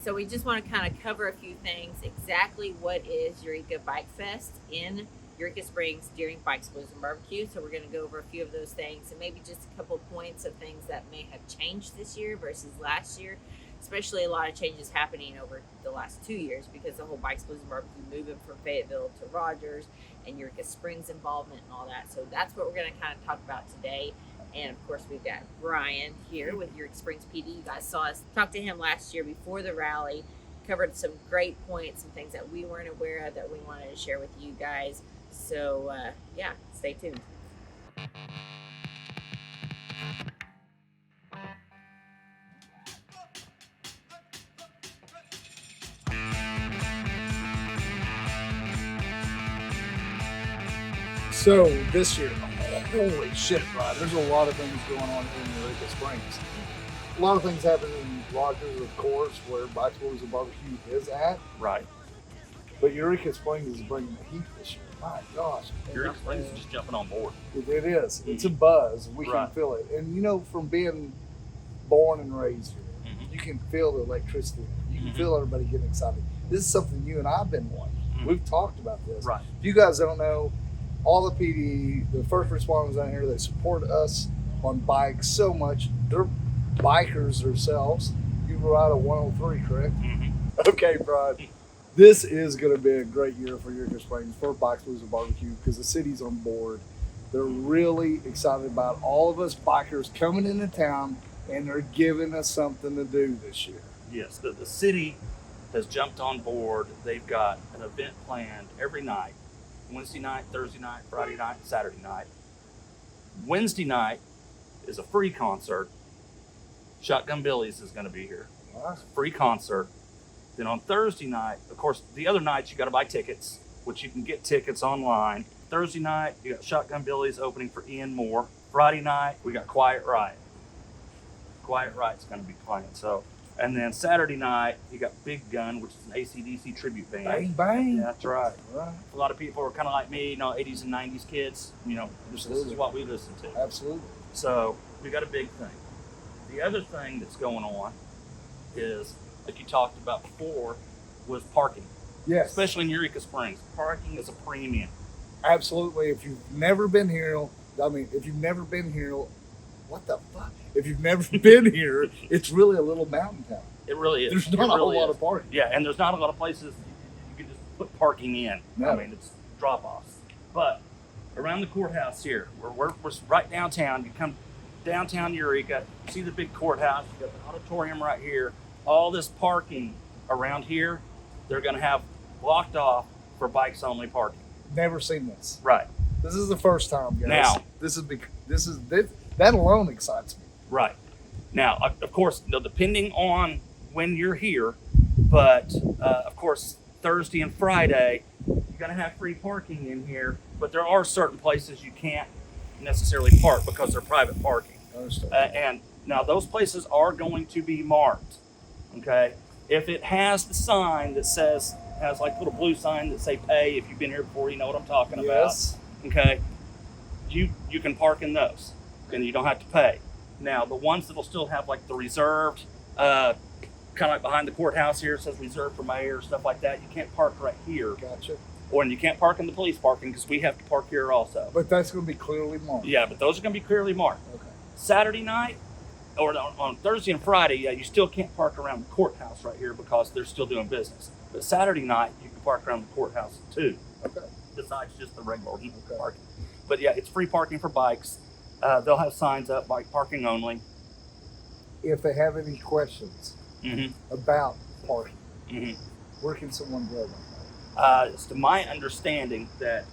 So we just want to kind of cover a few things. Exactly what is Eureka Bike Fest in Eureka Springs during Bikes Blues and Barbecue. So we're going to go over a few of those things and maybe just a couple of points of things that may have changed this year versus last year. Especially a lot of changes happening over the last 2 years because the whole Bikes Blues and Barbecue moving from Fayetteville to Rogers and Eureka Springs involvement and all that. So that's what we're going to kind of talk about today. And of course, we've got Brian here with Eureka Springs PD. You guys saw us talk to him last year before the rally, covered some great points, some things that we weren't aware of that we wanted to share with you guys. So yeah, stay tuned. So this year, holy shit, Rod, there's a lot of things going on in Eureka Springs. A lot of things happen in Rogers, of course, where Bikes Blues and Barbecue is at. Right. But Eureka Springs is bringing the heat this year. My gosh. Eureka Springs is just jumping on board. It is. It's a buzz. We can Right. feel it. And you know, from being born and raised here, you can feel the electricity. You can feel everybody getting excited. This is something you and I have been wanting. We've talked about this. Right. If you guys don't know, all the PD, the first responders out here, they support us on bikes so much. They're bikers themselves. You ride a 103, correct? Okay, Brian. This is going to be a great year for Eureka Springs for Bikes Blues and Barbecue because the city's on board. They're really excited about all of us bikers coming into town, and they're giving us something to do this year. Yes, the city has jumped on board. They've got an event planned every night. Wednesday night, Thursday night, Friday night, Saturday night. Wednesday night is a free concert. Shotgun Billy's is going to be here. Nice. Free concert. Then on Thursday night, of course, the other nights you got to buy tickets, which you can get tickets online. Thursday night, you got Shotgun Billy's opening for Ian Moore. Friday night, we got Quiet Riot. Quiet Riot's going to be playing. So, and then Saturday night, you got Big Gun, which is an AC/DC tribute band. Bang, bang. Yeah, that's right. Right. A lot of people are kind of like me, 80s and 90s kids. This is what we listen to. Absolutely. So we got a big thing. The other thing that's going on is, like you talked about before, was parking. Yes. Especially in Eureka Springs. Parking is a premium. Absolutely. If you've never been here, what the fuck? If you've never been here, it's really a little mountain town. It really is. There's not a whole lot of parking. Yeah, and there's not a lot of places you can just put parking in. No. I mean, it's drop-offs. But around the courthouse here, we're right downtown. You come downtown Eureka, see the big courthouse, you got the auditorium right here. All this parking around here, they're going to have blocked off for bikes only parking. Never seen this. Right. This is the first time, guys. Now, that alone excites me. Right. Now, of course, depending on when you're here, but of course, Thursday and Friday, you're going to have free parking in here, but there are certain places you can't necessarily park because they're private parking. Understood. And now those places are going to be marked, okay? If it has the sign that has like a little blue sign that say pay, if you've been here before, you know what I'm talking Yes. about, okay? You can park in those and you don't have to pay. Now, the ones that'll still have like the reserved, kind of like behind the courthouse here, it says reserved for mayor, stuff like that, you can't park right here. Gotcha. Or you can't park in the police parking because we have to park here also. But that's going to be clearly marked. Yeah, but those are going to be clearly marked. Okay. Saturday night, or on Thursday and Friday, yeah, you still can't park around the courthouse right here because they're still doing business. But Saturday night, you can park around the courthouse too. Okay. Besides just the regular Okay. parking. But yeah, it's free parking for bikes. They'll have signs up, bike parking only. If they have any questions about parking, where can someone go? It's to my understanding that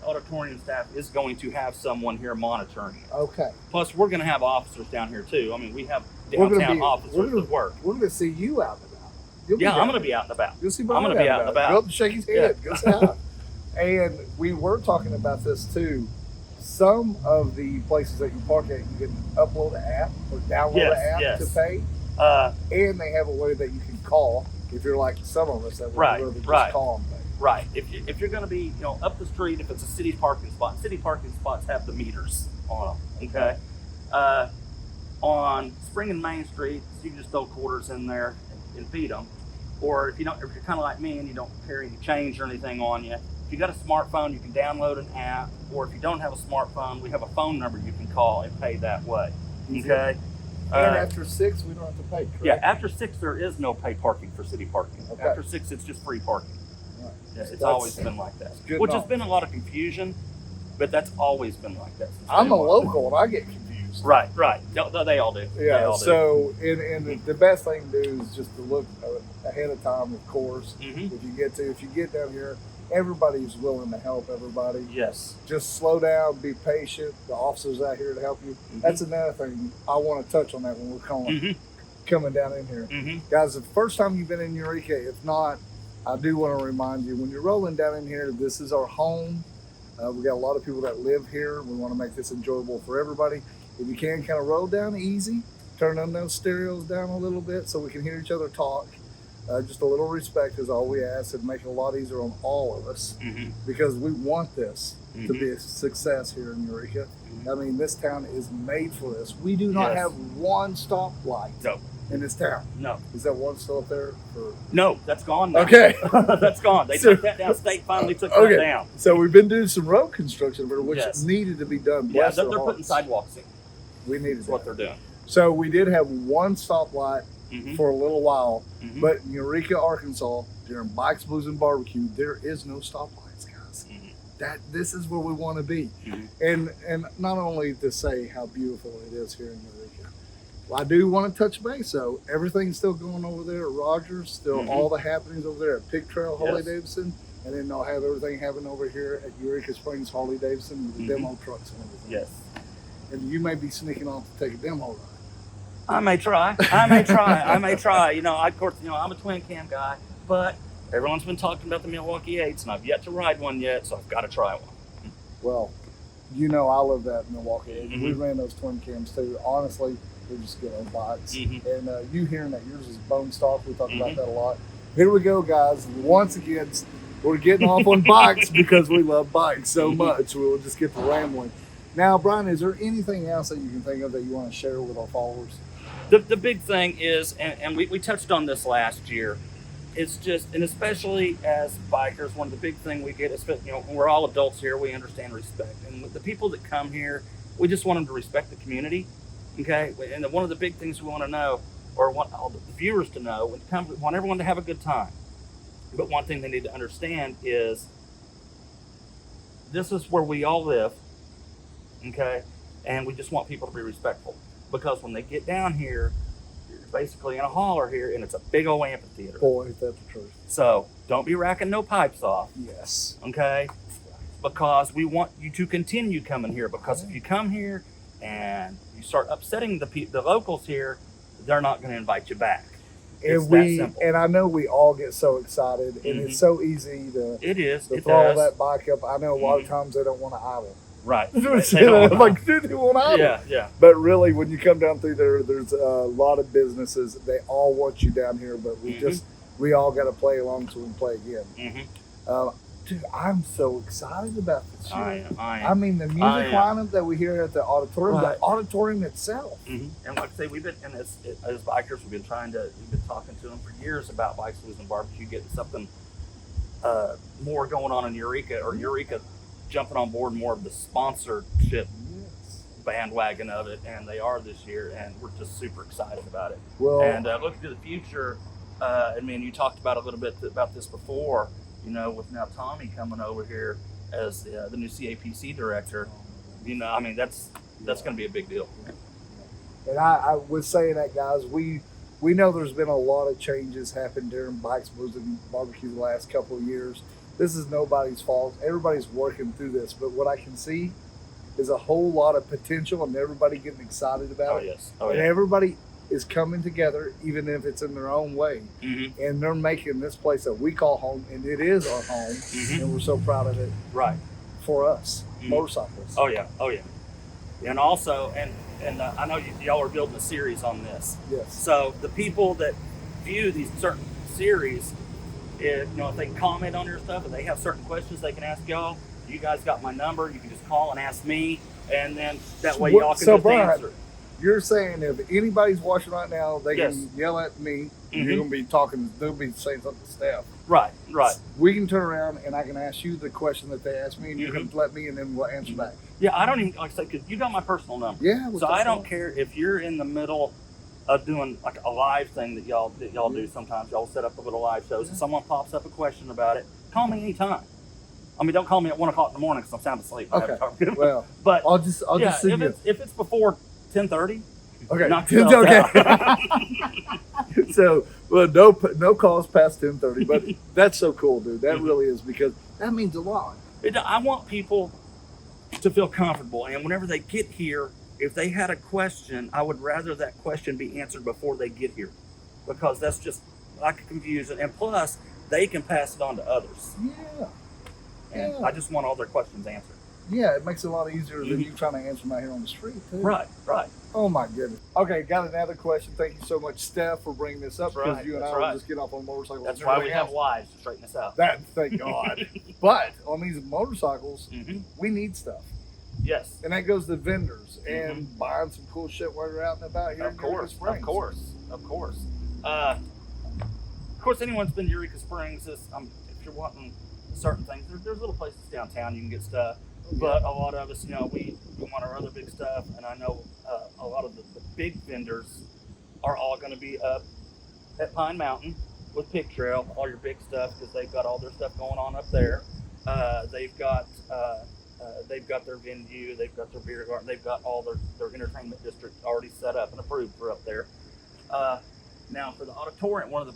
auditorium staff is going to have someone here monitoring it. Okay. Plus, we're going to have officers down here too. I mean, we have downtown officers that work. We're going to see you out and about. I'm going to be out and about. You'll see I'm going to be out and about. Go up and shake his hand. Go say hi. And we were talking about this too. Some of the places that you park at, you can upload an app or download an app to pay. And they have a way that you can call if you're like some of us that would rather just call and pay. Right. If you're going to be, up the street, if it's a city parking spot, city parking spots have the meters on them. Okay. On Spring and Main Street, you can just throw quarters in there. and feed them. Or if you're kind of like me and you don't carry any change or anything on you, if you got a smartphone, you can download an app. Or if you don't have a smartphone, we have a phone number you can call and pay that way. Okay. And after 6, we don't have to pay, correct? Yeah, after 6, there is no paid parking for city parking. Okay. After 6, it's just free parking. Right. Yeah, it's always been like that. Which has been a lot of confusion, but that's always been like that. I'm a local and I get confused. Right. They all do. Yeah, They all do. so and the best thing to do is just to look ahead of time, of course. Mhm. If you get down here, everybody's willing to help everybody. Yes. Just slow down, be patient. The officers out here to help you. Mhm. That's another thing I want to touch on that when we're coming down in here. Mhm. Guys, the first time you've been in Eureka, if not, I do want to remind you, when you're rolling down in here, this is our home. We got a lot of people that live here. We want to make this enjoyable for everybody. If you can, kind of roll down easy, turn on those stereos down a little bit so we can hear each other talk. Just a little respect is all we ask, and make it a lot easier on all of us, because we want this to be a success here in Eureka. I mean, this town is made for this. We do not have one stoplight in this town. No. Is that one still up there? No, that's gone now. Okay. That's gone. They took that down. State finally took that down. So we've been doing some road construction, which Yes. needed to be done. Yeah, Bless they're their putting hearts. sidewalks in. We needed That's what they're doing. So we did have one stoplight for a little while, Mhm. but in Eureka, Arkansas, during Bikes, Blues, and Barbecue, there is no stoplights, guys. This is where we want to be, and not only to say how beautiful it is here in Eureka, I do want to touch base. So everything's still going over there at Rogers, still all the happenings over there at Pig Trail, Harley Davidson, and then they'll have everything happen over here at Eureka Springs, Harley Davidson, with the demo trucks and everything. Yes. And you may be sneaking off to take a demo ride. I may try. I may try. You know, of course, I'm a twin cam guy, but everyone's been talking about the Milwaukee 8s, and I've yet to ride one yet, so I've got to try one. Well, I love that Milwaukee 8. We ran those twin cams too. Honestly, they're just good on bikes. And you hearing that yours is bone stock, we talk about that a lot. Here we go, guys. Once again, we're getting off on bikes because we love bikes so much. We'll just get to rambling. Now, Brian, is there anything else that you can think of that you want to share with our followers? The big thing is, and we touched on this last year, it's just, and especially as bikers, one of the big things we get is, we're all adults here, we understand respect. And with the people that come here, we just want them to respect the community, okay? And one of the big things we want to know, or want all the viewers to know, we want everyone to have a good time. But one thing they need to understand is, this is where we all live, okay? And we just want people to be respectful. Because when they get down here, you're basically in a holler here, and it's a big old amphitheater. Boy, is that the truth. So don't be racking no pipes off. Yes. Okay? Because we want you to continue coming here. Because if you come here and you start upsetting the locals here, they're not going to invite you back. It's that simple. And I know we all get so excited, and it's so easy to throw that bike up. I know a lot of times they don't want to idle. Right. Like, dude, they won't idle. Yeah. But really, when you come down through there, there's a lot of businesses. They all want you down here, but we all got to play along so we can play again. Dude, I'm so excited about this year. I mean, the music lineup that we hear at the auditorium, the auditorium itself. And like I say, we've been, and as bikers, we've been talking to them for years about Bikes Blues and Barbecue, getting something more going on in Eureka, or Eureka jumping on board more of the sponsorship bandwagon of it, and they are this year, and we're just super excited about it. Well, and looking to the future, I mean, you talked about a little bit about this before, with now Tommy coming over here as the new CAPC director. I mean, that's going to be a big deal. And I was saying that, guys, we know there's been a lot of changes happened during Bikes, Blues, and Barbecue the last couple of years. This is nobody's fault. Everybody's working through this. But what I can see is a whole lot of potential, and everybody getting excited about it. And everybody is coming together, even if it's in their own way. And they're making this place that we call home, and it is our home, and we're so proud of it. Right. For us, motorcyclists. Oh yeah. And also, and I know y'all are building a series on this. Yes. So the people that view these certain series, if they can comment on your stuff, if they have certain questions they can ask y'all, you guys got my number. You can just call and ask me, and then that way y'all can just answer. You're saying if anybody's watching right now, they can yell at me You're gonna be talking. They'll be saying something to staff. Right. We can turn around and I can ask you the question that they asked me, and you're gonna let me, and then we'll answer back. Yeah, I don't even like I say because you got my personal number. Yeah. So I don't care if you're in the middle of doing like a live thing that y'all do sometimes. Y'all set up a little live shows, and someone pops up a question about it. Call me anytime. I mean, don't call me at 1 o'clock in the morning because I'm sound asleep. Okay. Well, but I'll just see you. If it's before 10:30. Okay. Knock It's yourself okay. So, well, no calls past 10:30, but that's so cool, dude. That really is, because that means a lot. I want people to feel comfortable, and whenever they get here, if they had a question, I would rather that question be answered before they get here, because that's just like a confusion, and plus they can pass it on to others. Yeah. And I just want all their questions answered. Yeah, it makes it a lot easier than you trying to answer them out here on the street, too. Right. Oh my goodness. Okay, got another question. Thank you so much, Steph, for bringing this up, because you and I will just get off on motorcycles. That's why we have wives to straighten this out. Thank God. But on these motorcycles, we need stuff. Yes. And that goes to vendors and buying some cool shit while you're out and about here. Of course. Of course, anyone's been to Eureka Springs. If you're wanting certain things, there's little places downtown you can get stuff. But a lot of us, we want our other big stuff, and I know a lot of the big vendors are all going to be up at Pine Mountain with Pig Trail, all your big stuff, because they've got all their stuff going on up there. They've got their venue, they've got their beer garden, they've got all their entertainment district already set up and approved for up there. Now for the auditorium, one of the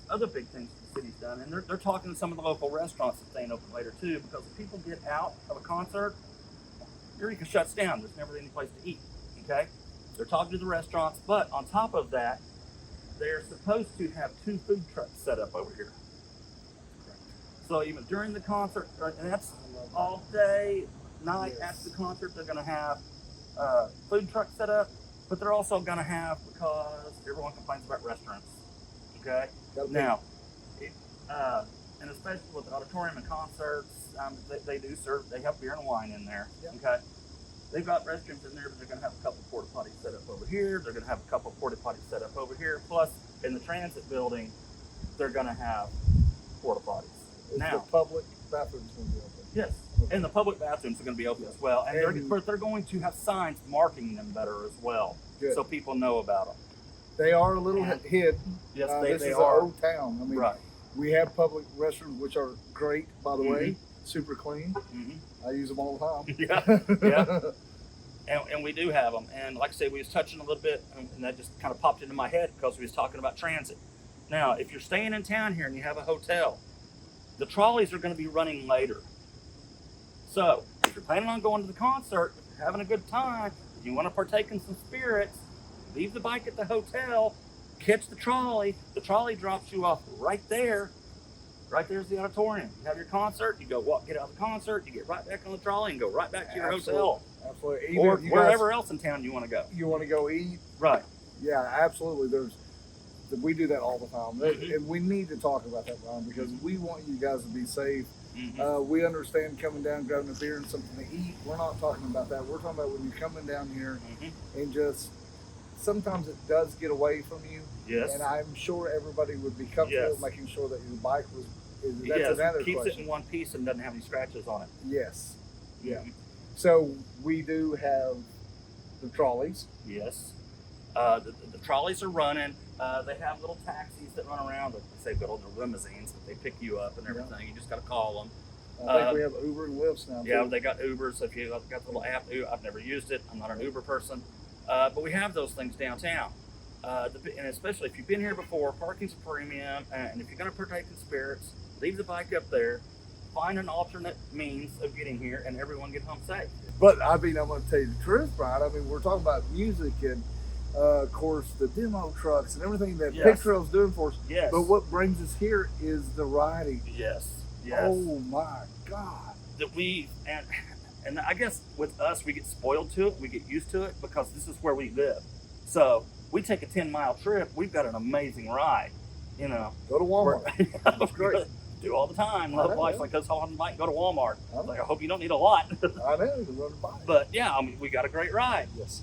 other big things the city's done, and they're talking to some of the local restaurants that staying open later too, because if people get out of a concert, Eureka shuts down. There's never any place to eat. Okay, they're talking to the restaurants, but on top of that, they're supposed to have 2 food trucks set up over here. So even during the concert, and that's all day, night after the concert, they're going to have food trucks set up, but they're also going to have, because everyone complains about restaurants. Okay, now, and especially with the auditorium and concerts, they have beer and wine in there. Yep. Okay, they've got restrooms in there, but they're going to have a couple of porta potties set up over here. They're going to have a couple of porta potties set up over here. Plus, in the transit building, they're going to have porta potties. Now, the public bathrooms going to be open. Yes, and the public bathrooms are going to be open as well, and they're going to have signs marking them better as well, so people know about them. They are a little hidden. Yes, this they is are. An old town. I mean, we have public restrooms, which are great, by the way, super clean. I use them all the time. Yeah. And we do have them. And like I say, we was touching a little bit, and that just kind of popped into my head because we was talking about transit. Now, if you're staying in town here and you have a hotel, the trolleys are going to be running later. So if you're planning on going to the concert, if you're having a good time, if you want to partake in some spirits, leave the bike at the hotel, catch the trolley drops you off right there. Right there's the auditorium. You have your concert, you go get out of the concert, you get right back on the trolley and go right back to your hotel. Absolutely. Or wherever else in town you want to go. You want to go eat? Right. Yeah, absolutely. We do that all the time. And we need to talk about that, Ron, because we want you guys to be safe. We understand coming down, grabbing a beer and something to eat. We're not talking about that. We're talking about when you're coming down here and just sometimes it does get away from you. Yes. And I'm sure everybody would be comfortable making sure that your bike that's another keeps question. it in one piece and doesn't have any scratches on it. Yes. Yeah. So we do have the trolleys. Yes. The trolleys are running. They have little taxis that run around. They say good old limousines, but they pick you up and everything. You just got to call them. I think we have Uber and Lyft now. Yeah, they got Uber. So if you got the little app, I've never used it. I'm not an Uber person, but we have those things downtown. And especially if you've been here before, parking's a premium. And if you're going to partake in spirits, leave the bike up there. Find an alternate means of getting here, and everyone get home safe. But I mean, I'm going to tell you the truth, Brian. I mean, we're talking about music and. Of course, the demo trucks and everything that Pig Trail's doing for us. Yes. But what brings us here is the riding. Yes. Oh my God. That and I guess with us, we get spoiled to it. We get used to it because this is where we live. So we take a 10-mile trip. We've got an amazing ride. Go to Walmart. That's great. Do all the time. Love life like us on the bike. Go to Walmart. I hope you don't need a lot. I know. To run a bike. But yeah, I mean, we got a great ride. Yes.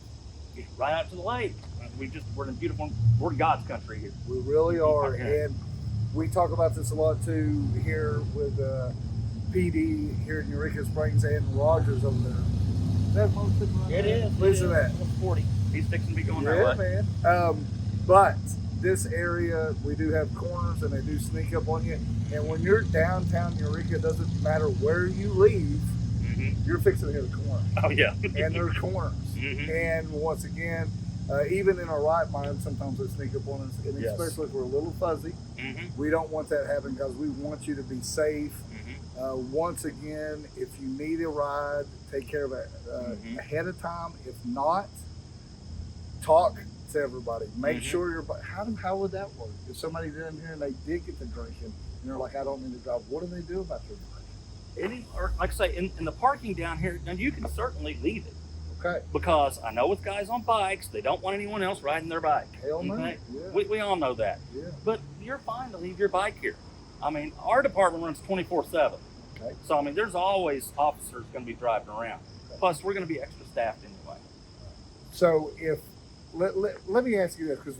Right out to the lake. we're in beautiful, we're God's country here. We really are. Okay. And we talk about this a lot too here with PD here in Eureka Springs and Rogers over there. Is that most of them? It is. Listen to that. 40. He's fixing to be going Yeah, that way. man. But this area, we do have corners and they do sneak up on you. And when you're downtown Eureka, it doesn't matter where you leave, you're fixing to hit a corner. Oh yeah. And there's corners. And once again, even in our right mind, sometimes they sneak up on us, and Yes. especially if we're a little fuzzy. We don't want that happening because we want you to be safe. Once again, if you need a ride, take care of it ahead of time. If not, talk to everybody. Make sure you're. How would that work? If somebody's in here and they did get to drinking, and they're like, I don't need to drive. What do they do about their drinking? Or like I say, in the parking down here, now you can certainly leave it. Okay. Because I know with guys on bikes, they don't want anyone else riding their bike. Hell no. Okay? Yeah. We all know that. Yeah. But you're fine to leave your bike here. I mean, our department runs 24/7. Okay. So, I mean, there's always officers going to be driving around. Okay. Plus, we're going to be extra staffed anyway. So if let me ask you this, because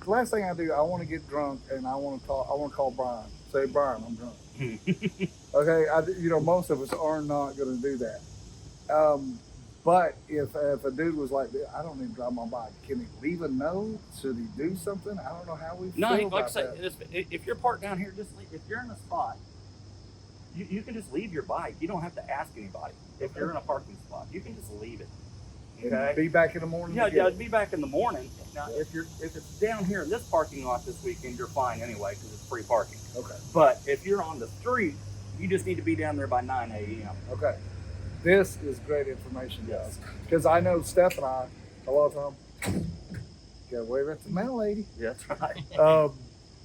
the last thing I do, I want to get drunk and I want to talk. I want to call Brian. Say, Brian, I'm drunk. Okay. Most of us are not going to do that. But if a dude was like, I don't need to drive my bike, can he leave a note? Should he do something? I don't know how we feel No, about like I say, that. if you're parked down here, just leave. If you're in a spot, you can just leave your bike. You don't have to ask anybody. If you're in a parking spot, you can just leave it. And Okay. be back in the morning. Yeah, to get it. be back in the morning. Now, if it's down here in this parking lot this weekend, you're fine anyway because it's free parking. Okay. But if you're on the street, you just need to be down there by 9 a.m. Okay. This is great information, Yes. guys. Because I know Steph and I, a lot of times, gotta wave at the mail lady. Yeah, that's right.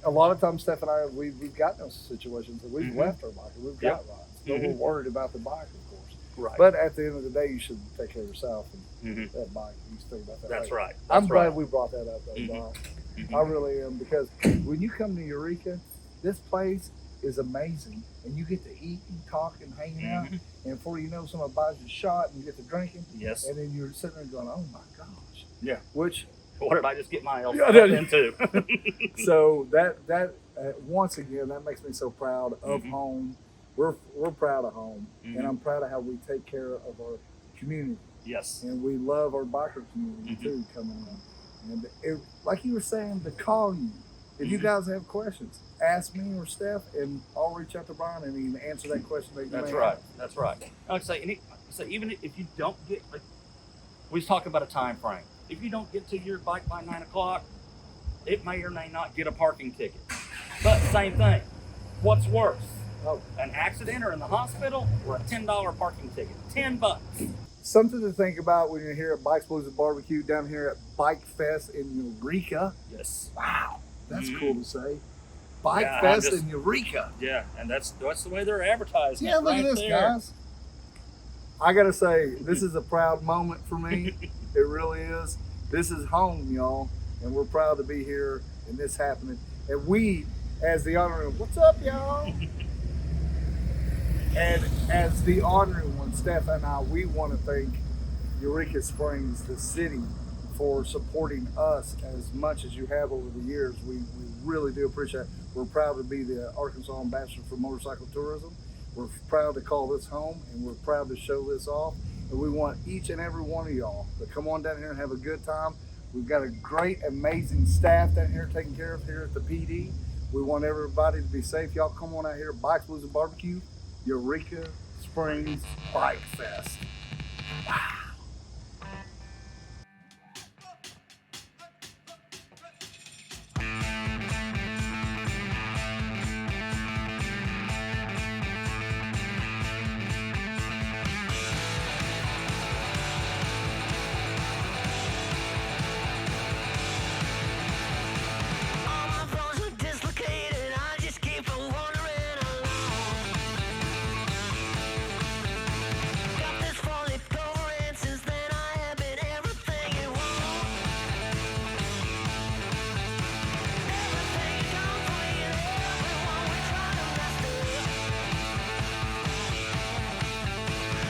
A lot of times, Steph and I, we've gotten those situations that we've left our bike, and we've got rides, but we're worried about the bike, of course. Right. But at the end of the day, you should take care of yourself and that bike. You should think about that. That's later. right. I'm That's glad right. we brought that up, though, Brian. I really am, because when you come to Eureka, this place is amazing, and you get to eat and talk and hang out, and before you know, somebody buys you a shot and you get to drinking, Yes. and then you're sitting there going, oh my gosh. Yeah. Which, What did I just get my Yeah, elbow into? so that once again, that makes me so proud of home. We're proud of home, and I'm proud of how we take care of our community, Yes. and we love our biker community too coming in. And like you were saying, to call you, if you guys have questions, ask me or Steph, and I'll reach out to Brian and he can answer that question that you That's may right. have. That's right. Like I say, even if you don't get, like, we was talking about a time frame. If you don't get to your bike by 9 o'clock, it may or may not get a parking ticket. But same thing. What's worse? Oh. An accident or in the hospital, or a $10 parking ticket? $10. Something to think about when you're here at Bikes Blues BBQ down here at Bike Fest in Eureka. Yes. Wow, that's cool to say. Bike Yeah, Fest in Eureka. Yeah, and that's the way they're advertising. Yeah, it look right at this, there. guys. I gotta say, this is a proud moment for me. It really is. This is home, y'all, and we're proud to be here and this happening. And we, as the Ornery, what's up, y'all? And as the Ornery One, Steph and I, we want to thank Eureka Springs, the city, for supporting us as much as you have over the years. We really do appreciate it. We're proud to be the Arkansas Ambassador for Motorcycle Tourism. We're proud to call this home, and we're proud to show this off. And we want each and every one of y'all to come on down here and have a good time. We've got a great, amazing staff down here taking care of here at the PD. We want everybody to be safe. Y'all come on out here, Bikes Blues BBQ, Eureka Springs Bike Fest. Wow.